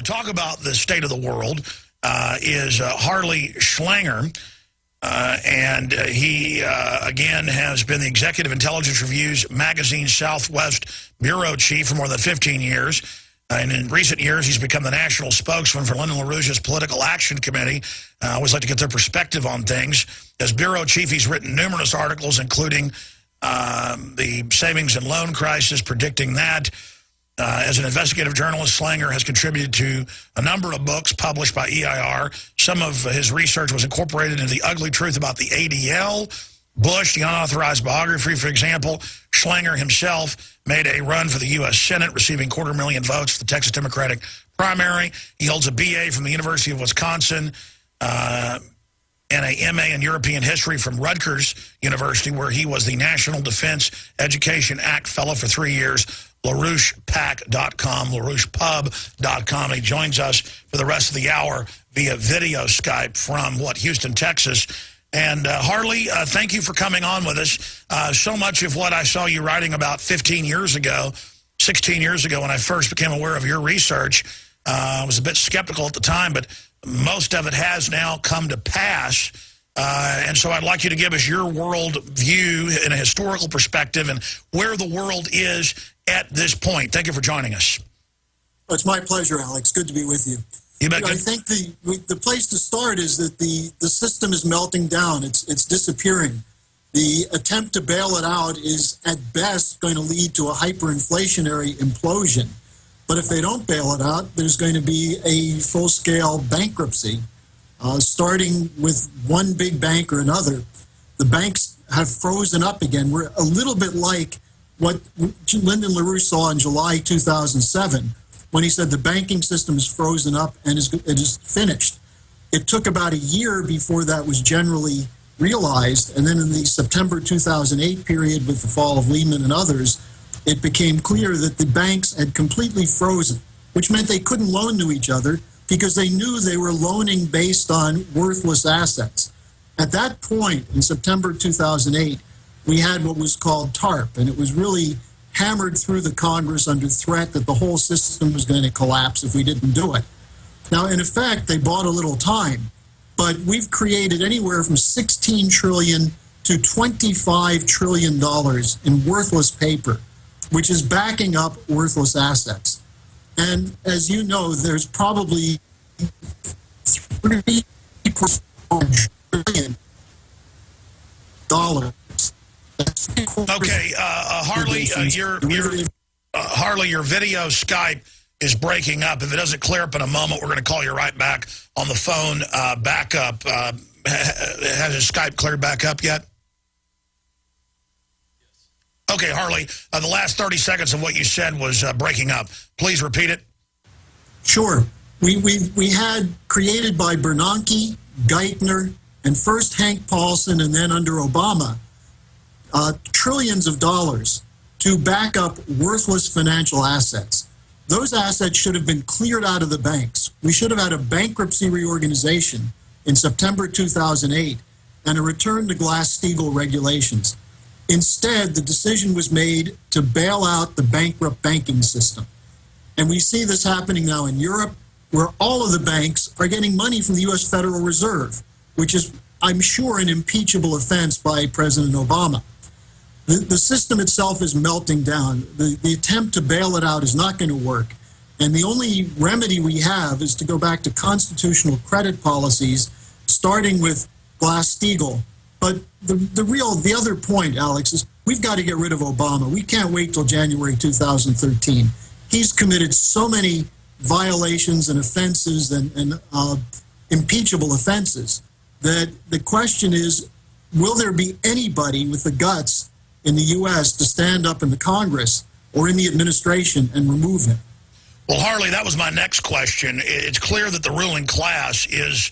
to talk about the state of the world is Harley Schlanger. He, again, has been the Executive Intelligence Review's magazine Southwest bureau chief for more than 15 years. And in recent years, he's become the national spokesman for Lyndon LaRouche's Political Action Committee. I always like to get their perspective on things. As bureau chief, he's written numerous articles, including the savings and loan crisis, predicting that. As an investigative journalist, Schlanger has contributed to a number of books published by EIR. Some of his research was incorporated into The Ugly Truth About the ADL, Bush, the unauthorized biography, for example. Schlanger himself made a run for the U.S. Senate, receiving 250,000 votes for the Texas Democratic primary. He holds a B.A. from the University of Wisconsin and a M.A. in European history from Rutgers University, where he was the National Defense Education Act Fellow for 3 years. LaRouchePAC.com, LaRouchePub.com. He joins us for the rest of the hour via video Skype from, Houston, Texas. And Harley, thank you for coming on with us. So much of what I saw you writing about 16 years ago, when I first became aware of your research, I was a bit skeptical at the time, but most of it has now come to pass. And so I'd like you to give us your world view in a historical perspective and where the world is at this point. Thank you for joining us. It's my pleasure, Alex. Good to be with you. I think the place to start is that the system is melting down. It's disappearing. The attempt to bail it out is at best going to lead to a hyperinflationary implosion. But if they don't bail it out, there's going to be a full-scale bankruptcy, starting with one big bank or another. The banks have frozen up again. We're a little bit like what Lyndon LaRouche saw in July 2007, when he said the banking system is frozen up and it is finished. It took about a year before that was generally realized, and then in the September 2008 period with the fall of Lehman and others, it became clear that the banks had completely frozen, which meant they couldn't loan to each other because they knew they were loaning based on worthless assets. At that point, in September 2008, we had what was called TARP, and it was really hammered through the Congress under threat that the whole system was going to collapse if we didn't do it. Now, in effect, they bought a little time, but we've created anywhere from $16 trillion to $25 trillion in worthless paper, which is backing up worthless assets. And as you know, there's probably $3 trillion. Okay, Harley, Harley, your video Skype is breaking up. If it doesn't clear up in a moment, we're going to call you right back on the phone. Backup. Has his Skype cleared back up yet? Okay, Harley, the last 30 seconds of what you said was breaking up. Please repeat it. Sure. We had created by Bernanke, Geithner, and first Hank Paulson and then under Obama, trillions of dollars to back up worthless financial assets. Those assets should have been cleared out of the banks. We should have had a bankruptcy reorganization in September 2008 and a return to Glass-Steagall regulations. Instead, the decision was made to bail out the bankrupt banking system. And we see this happening now in Europe, where all of the banks are getting money from the U.S. Federal Reserve, which is, I'm sure, an impeachable offense by President Obama. The system itself is melting down. The attempt to bail it out is not going to work. And the only remedy we have is to go back to constitutional credit policies, starting with Glass-Steagall. But the other point, Alex, is we've got to get rid of Obama. We can't wait till January 2013. He's committed so many violations and offenses and impeachable offenses that the question is, will there be anybody with the guts in the U.S. to stand up in the Congress or in the administration and remove him? Well, Harley, that was my next question. It's clear that the ruling class is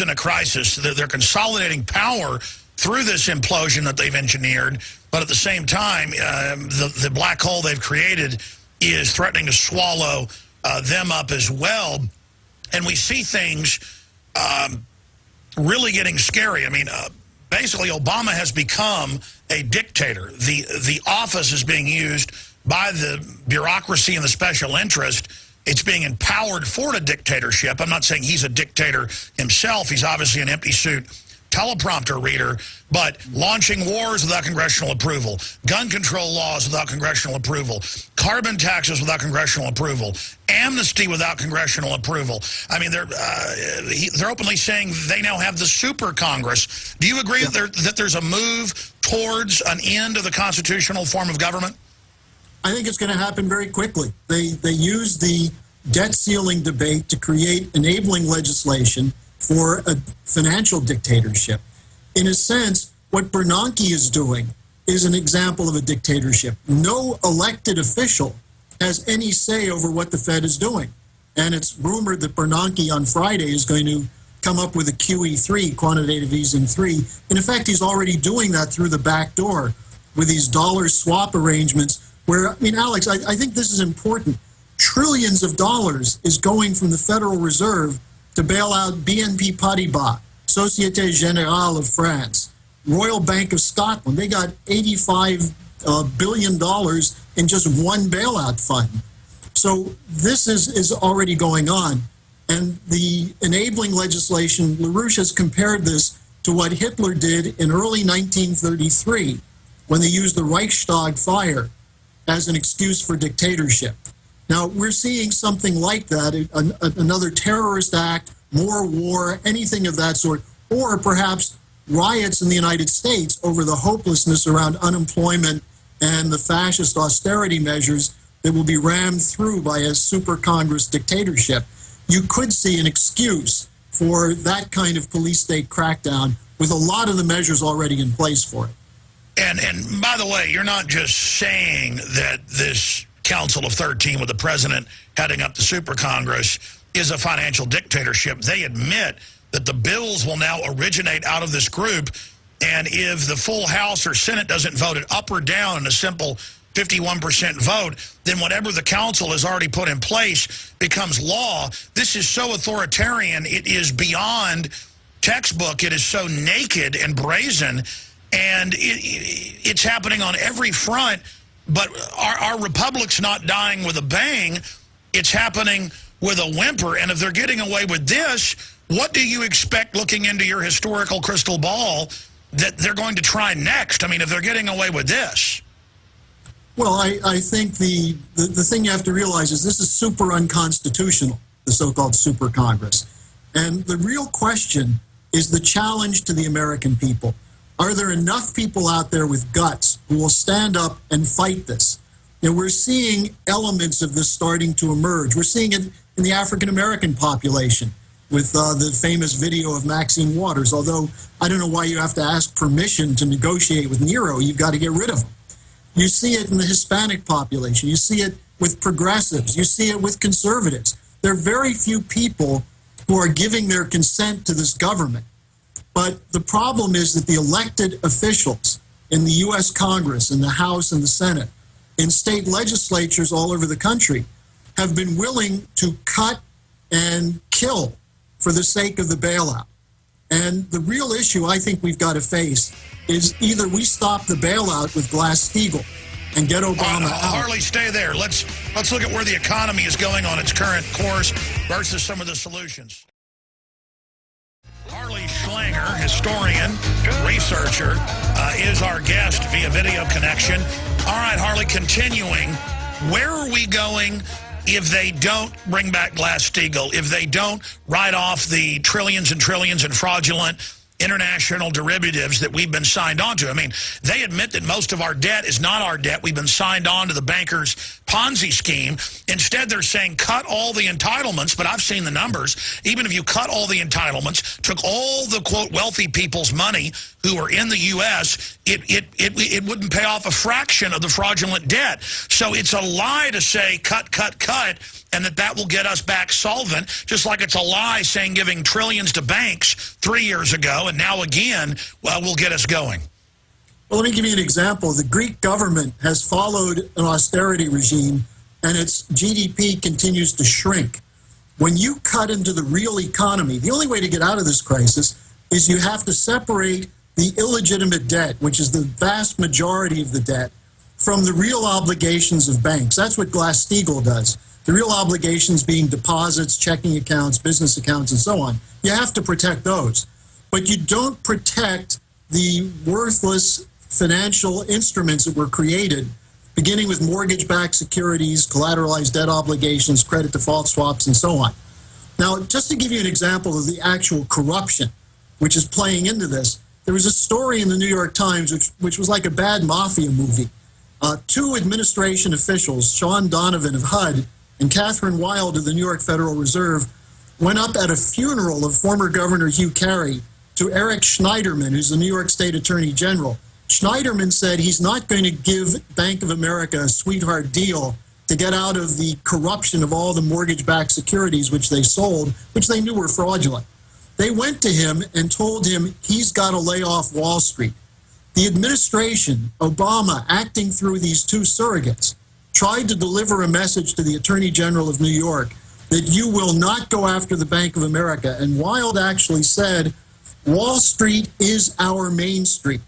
in a crisis. They're consolidating power through this implosion that they've engineered, but at the same time, the black hole they've created is threatening to swallow them up as well. And we see things really getting scary. I mean, basically, Obama has become a dictator. The office is being used by the bureaucracy and the special interest it's being empowered for a dictatorship. I'm not saying he's a dictator himself. He's obviously an empty suit teleprompter reader, but launching wars without congressional approval, gun control laws without congressional approval, carbon taxes without congressional approval, amnesty without congressional approval. I mean, they're openly saying they now have the super Congress. Do you agree that there's a move towards an end of the constitutional form of government? I think it's going to happen very quickly. They use the debt ceiling debate to create enabling legislation for a financial dictatorship. In a sense, what Bernanke is doing is an example of a dictatorship. No elected official has any say over what the Fed is doing. And it's rumored that Bernanke on Friday is going to come up with a QE3, quantitative easing 3. In effect, he's already doing that through the back door with these dollar swap arrangements where, I mean, Alex, I think this is important. Trillions of dollars is going from the Federal Reserve to bail out BNP Paribas, Société Générale of France, Royal Bank of Scotland. They got $85 billion in just one bailout fund. So this is already going on. And the enabling legislation, LaRouche has compared this to what Hitler did in early 1933 when they used the Reichstag fire as an excuse for dictatorship. Now, we're seeing something like that, another terrorist act, more war, anything of that sort, or perhaps riots in the United States over the hopelessness around unemployment and the fascist austerity measures that will be rammed through by a super Congress dictatorship. You could see an excuse for that kind of police state crackdown with a lot of the measures already in place for it. And by the way, you're not just saying that this Council of 13 with the president heading up the super Congress is a financial dictatorship. They admit that the bills will now originate out of this group, and if the full House or Senate doesn't vote it up or down in a simple 51% vote, then whatever the council has already put in place becomes law. This is so authoritarian, it is beyond textbook. It is so naked and brazen, and it's happening on every front. But our republic's not dying with a bang. It's happening with a whimper. And if they're getting away with this, what do you expect, looking into your historical crystal ball, that they're going to try next? I mean, if they're getting away with this. Well, I think the thing you have to realize is this is super unconstitutional, the so-called super Congress. And the real question is the challenge to the American people. Are there enough people out there with guts who will stand up and fight this? You know, we're seeing elements of this starting to emerge. We're seeing it in the African-American population with the famous video of Maxine Waters, although I don't know why you have to ask permission to negotiate with Nero. You've got to get rid of him. You see it in the Hispanic population. You see it with progressives. You see it with conservatives. There are very few people who are giving their consent to this government. But the problem is that the elected officials in the U.S. Congress, in the House and the Senate, in state legislatures all over the country, have been willing to cut and kill for the sake of the bailout. And the real issue I think we've got to face is either we stop the bailout with Glass-Steagall and get Obama out. Harley, stay there. Let's look at where the economy is going on its current course versus some of the solutions. Harley Schlanger, historian, researcher, is our guest via video connection. All right, Harley, continuing. Where are we going if they don't bring back Glass-Steagall, if they don't write off the trillions and trillions in fraudulent international derivatives that we've been signed on to? I mean, they admit that most of our debt is not our debt. We've been signed on to the bankers' Ponzi scheme. Instead, they're saying cut all the entitlements, but I've seen the numbers. Even if you cut all the entitlements, took all the, quote, wealthy people's money who are in the U.S., it wouldn't pay off a fraction of the fraudulent debt. So it's a lie to say cut, cut, cut, and that will get us back solvent, just like it's a lie saying giving trillions to banks 3 years ago and now again will get us going. Well, let me give you an example. The Greek government has followed an austerity regime, and its GDP continues to shrink. When you cut into the real economy, the only way to get out of this crisis is you have to separate the illegitimate debt, which is the vast majority of the debt, from the real obligations of banks. That's what Glass-Steagall does. The real obligations being deposits, checking accounts, business accounts, and so on. You have to protect those. But you don't protect the worthless financial instruments that were created, beginning with mortgage-backed securities, collateralized debt obligations, credit default swaps, and so on. Now, just to give you an example of the actual corruption which is playing into this, there was a story in the New York Times which was like a bad mafia movie. Two administration officials, Sean Donovan of HUD and Catherine Wild of the New York Federal Reserve, went up at a funeral of former Governor Hugh Carey to Eric Schneiderman, who's the New York State Attorney General. Schneiderman said he's not going to give Bank of America a sweetheart deal to get out of the corruption of all the mortgage-backed securities which they sold, which they knew were fraudulent. They went to him and told him he's got to lay off Wall Street. The administration, Obama, acting through these two surrogates, tried to deliver a message to the Attorney General of New York that you will not go after the Bank of America. And Wild actually said, Wall Street is our Main Street.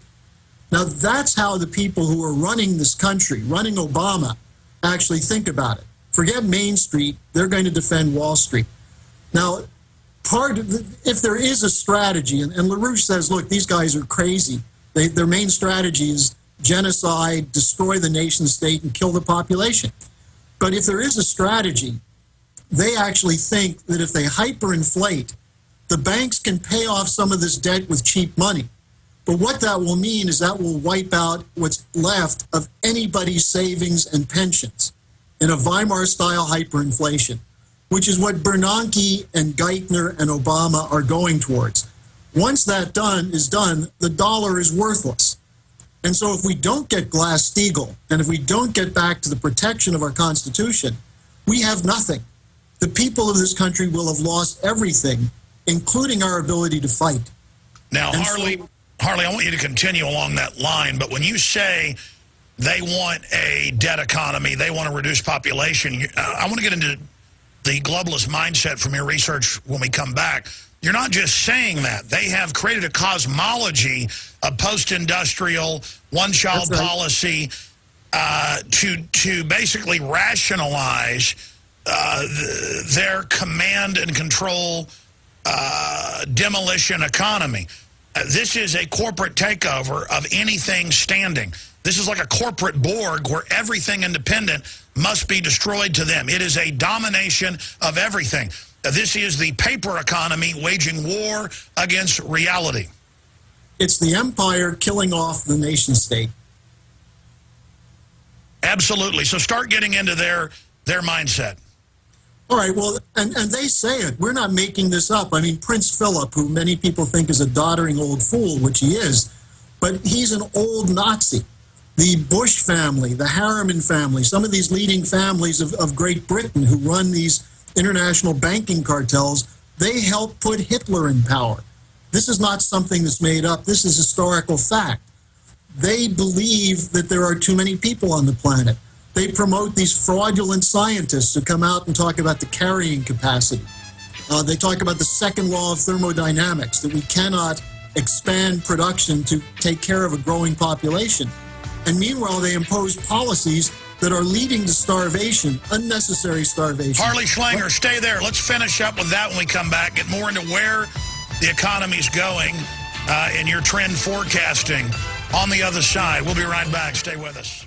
Now, that's how the people who are running this country, running Obama, actually think about it. Forget Main Street, they're going to defend Wall Street. Now, if there is a strategy, and LaRouche says, look, these guys are crazy. Their main strategy is genocide, destroy the nation state, and kill the population. But if there is a strategy, they actually think that if they hyperinflate, the banks can pay off some of this debt with cheap money. But what that will mean is that will wipe out what's left of anybody's savings and pensions in a Weimar-style hyperinflation, which is what Bernanke and Geithner and Obama are going towards. Once that is done, the dollar is worthless. And so if we don't get Glass-Steagall, and if we don't get back to the protection of our Constitution, we have nothing. The people of this country will have lost everything, including our ability to fight. Now, Harley, I want you to continue along that line, but when you say they want a debt economy, they want to reduce population, I want to get into the globalist mindset from your research when we come back. You're not just saying that. They have created a cosmology of post-industrial, one-child policy to basically rationalize their command and control demolition economy. This is a corporate takeover of anything standing. This is like a corporate Borg where everything independent must be destroyed to them. It is a domination of everything. This is the paper economy waging war against reality. It's the empire killing off the nation state. Absolutely. So start getting into their mindset. All right, well, and they say it. We're not making this up. I mean, Prince Philip, who many people think is a doddering old fool, which he is, but he's an old Nazi. The Bush family, the Harriman family, some of these leading families of Great Britain who run these international banking cartels, they helped put Hitler in power. This is not something that's made up. This is historical fact. They believe that there are too many people on the planet. They promote these fraudulent scientists who come out and talk about the carrying capacity. They talk about the second law of thermodynamics, that we cannot expand production to take care of a growing population. And meanwhile, they impose policies that are leading to starvation, unnecessary starvation. Harley Schlanger, stay there. Let's finish up with that when we come back. Get more into where the economy's going in your trend forecasting on the other side. We'll be right back. Stay with us.